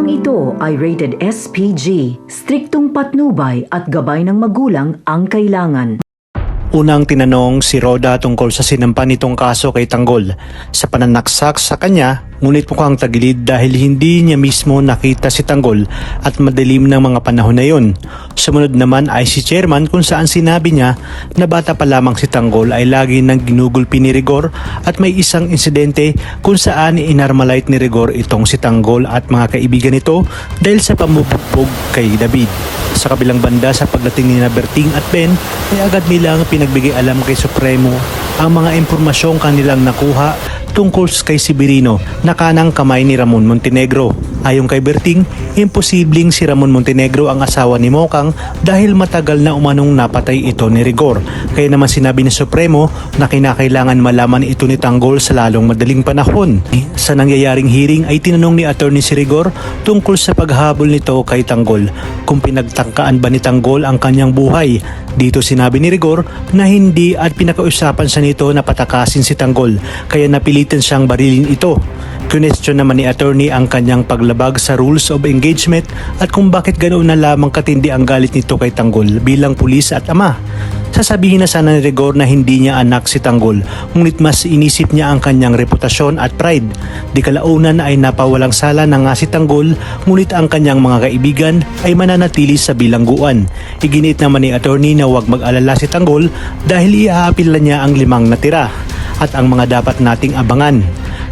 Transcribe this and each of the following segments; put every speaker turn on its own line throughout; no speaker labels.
Programang ito ay rated SPG, striktong patnubay at gabay ng magulang ang kailangan.
Unang tinanong si Roda tungkol sa sinampan nitong kaso kay Tanggol sa pananaksak sa kanya, ngunit mukhang tagilid dahil hindi niya mismo nakita si Tanggol at madilim ng mga panahon na yun. Sumunod naman ay si Chairman kung saan sinabi niya na bata pa lamang si Tanggol ay lagi nang ginugulpi ni Rigor at may isang insidente kung saan inarmalite ni Rigor itong si Tanggol at mga kaibigan nito dahil sa pamupugpog kay David. Sa kabilang banda, sa pagdating ni Berting at Ben ay agad nilang pinagbigay alam kay Supremo ang mga impormasyong kanilang nakuha tungkol kay Severino na kanang kamay ni Ramon Montenegro. Ayon kay Berting, imposibleng si Ramon Montenegro ang asawa ni Mokang dahil matagal na umanong napatay ito ni Rigor. Kaya naman sinabi ni Supremo na kinakailangan malaman ito ni Tanggol sa lalong madaling panahon. Sa nangyayaring hearing ay tinanong ni Attorney si Rigor tungkol sa paghabol nito kay Tanggol kung pinagtangkaan ba ni Tanggol ang kanyang buhay. Dito sinabi ni Rigor na hindi at pinakausapan siya nito na patakasin si Tanggol kaya napilitan siyang barilin ito. Question naman ni attorney ang kanyang paglabag sa rules of engagement at kung bakit ganoon na lamang katindi ang galit nito kay Tanggol bilang pulis at ama. Sasabihin na sana ni Rigor na hindi niya anak si Tanggol, ngunit mas inisip niya ang kanyang reputasyon at pride. Di kalaunan ay napawalang sala na nga si Tanggol, ngunit ang kanyang mga kaibigan ay mananatili sa bilangguan. Iginiit naman ni attorney na huwag mag-alala si Tanggol dahil iaapila niya ang 5 natira at ang mga dapat nating abangan.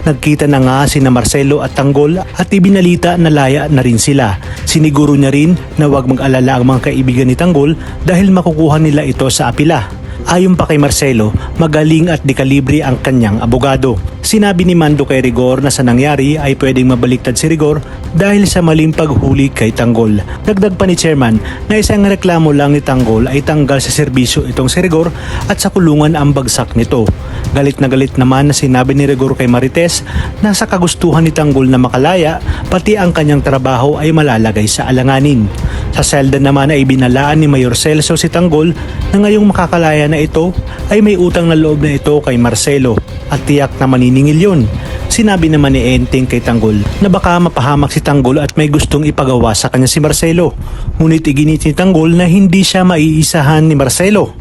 Nagkita na nga sina Marcelo at Tanggol at ibinalita na laya na rin sila. Siniguro niya rin na huwag mag-alala ang mga kaibigan ni Tanggol dahil makukuha nila ito sa apila. Ayon pa kay Marcelo, magaling at dekalibre ang kanyang abogado. Sinabi ni Mando kay Rigor na sa nangyari ay pwedeng mabaliktad si Rigor dahil sa maling paghuli kay Tanggol. Dagdag pa ni Chairman na isang reklamo lang ni Tanggol ay tanggal sa serbisyo itong si Rigor at sa kulungan ang bagsak nito. Galit na galit naman na sinabi ni Rigor kay Marites na sa kagustuhan ni Tanggol na makalaya, pati ang kanyang trabaho ay malalagay sa alanganin. Sa selda naman ay binalaan ni Mayor Celso si Tanggol na ngayong makakalaya na ito ay may utang na loob na ito kay Marcelo at tiyak na maniningil yun. Sinabi naman ni Enteng kay Tanggol na baka mapahamak si Tanggol at may gustong ipagawa sa kanya si Marcelo. Ngunit iginit ni Tanggol na hindi siya maiisahan ni Marcelo.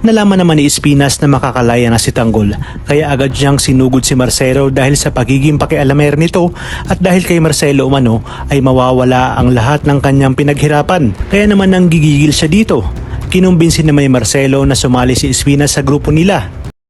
Nalaman naman ni Espinas na makakalaya na si Tanggol kaya agad siyang sinugod si Marcelo dahil sa pagiging pakialamer nito at dahil kay Marcelo umano ay mawawala ang lahat ng kanyang pinaghirapan. Kaya naman nanggigigil siya dito. Kinumbinsin naman ni Marcelo na sumali si Espinas sa grupo nila.